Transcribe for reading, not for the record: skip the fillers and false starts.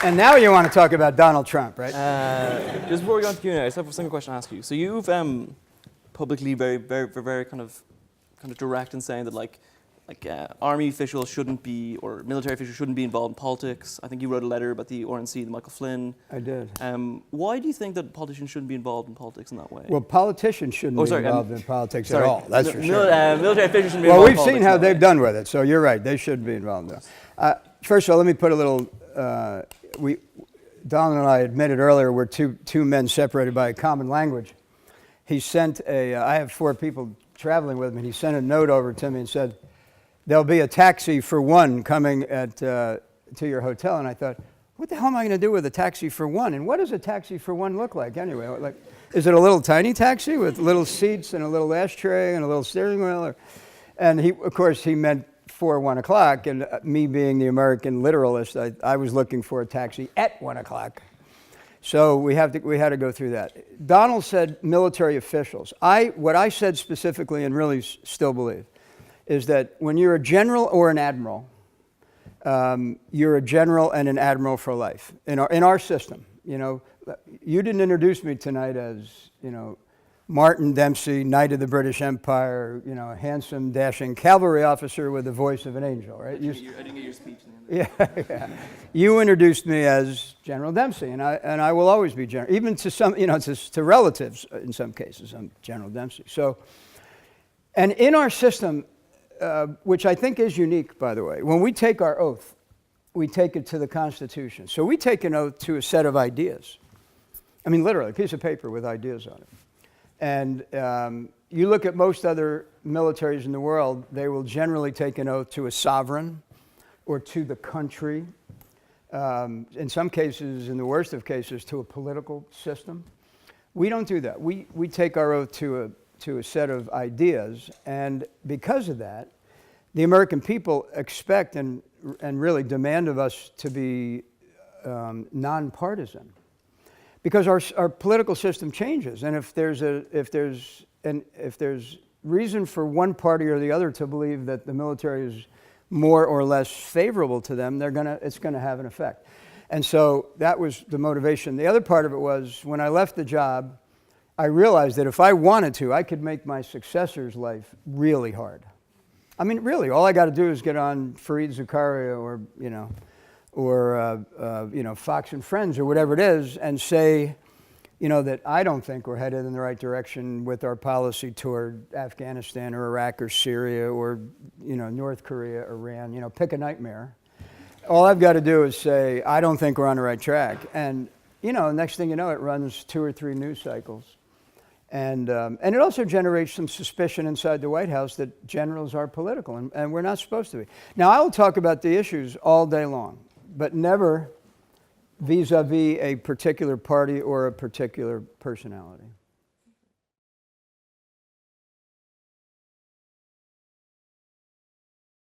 And now you want to talk about Donald Trump, right? Just before we go on to Q&A, I just have a single question to ask you. So you've publicly very kind of direct in saying that like army officials shouldn't be, or military officials shouldn't be involved in politics. I think you wrote a letter about the RNC, the Michael Flynn. I did. Why do you think that politicians shouldn't be involved in politics in that way? Well, politicians shouldn't be involved in politics at all. That's for sure. Military officials shouldn't be well, involved in politics. Well, we've seen how they've done with it, so you're right. They shouldn't be involved in that. First of all, let me put a little. Donald and I admitted earlier we're two men separated by a common language. He sent I have 4 people traveling with me, and he sent a note over to me and said, there'll be a taxi for one coming to your hotel. And I thought, what the hell am I going to do with a taxi for one? And what does a taxi for one look like anyway? Like, is it a little tiny taxi with little seats and a little ashtray and a little steering wheel? And of course, he meant for 1 o'clock. And me being the American literalist, I was looking for a taxi at 1 o'clock. So we had to go through that. Donald said military officials. What I said specifically, and really still believe, is that when you're a general or an admiral, you're a general and an admiral for life in our system. You know, you didn't introduce me tonight as, you know, Martin Dempsey, Knight of the British Empire, you know, a handsome, dashing cavalry officer with the voice of an angel, right? I didn't get your speech. Yeah. You introduced me as General Dempsey, and I will always be general, even to some, you know, to relatives in some cases. I'm General Dempsey. So, and in our system, which I think is unique, by the way, when we take our oath, we take it to the Constitution. So we take an oath to a set of ideas. I mean, literally, a piece of paper with ideas on it. And you look at most other militaries in the world, they will generally take an oath to a sovereign or to the country. In some cases, in the worst of cases, to a political system. We don't do that. We take our oath to a set of ideas, and because of that, the American people expect and really demand of us to be nonpartisan, because our political system changes, and if there's reason for one party or the other to believe that the military is more or less favorable to them, it's gonna have an effect, and so that was the motivation. The other part of it was when I left the job, I realized that if I wanted to, I could make my successor's life really hard. I mean, really, all I got to do is get on Fareed Zakaria or Fox and Friends or whatever it is, and say, you know, that I don't think we're headed in the right direction with our policy toward Afghanistan or Iraq or Syria or, you know, North Korea, Iran. You know, pick a nightmare. All I've got to do is say, I don't think we're on the right track, and you know, next thing you know, it runs 2 or 3 news cycles. And it also generates some suspicion inside the White House that generals are political, and we're not supposed to be. Now, I will talk about the issues all day long, but never vis-a-vis a particular party or a particular personality.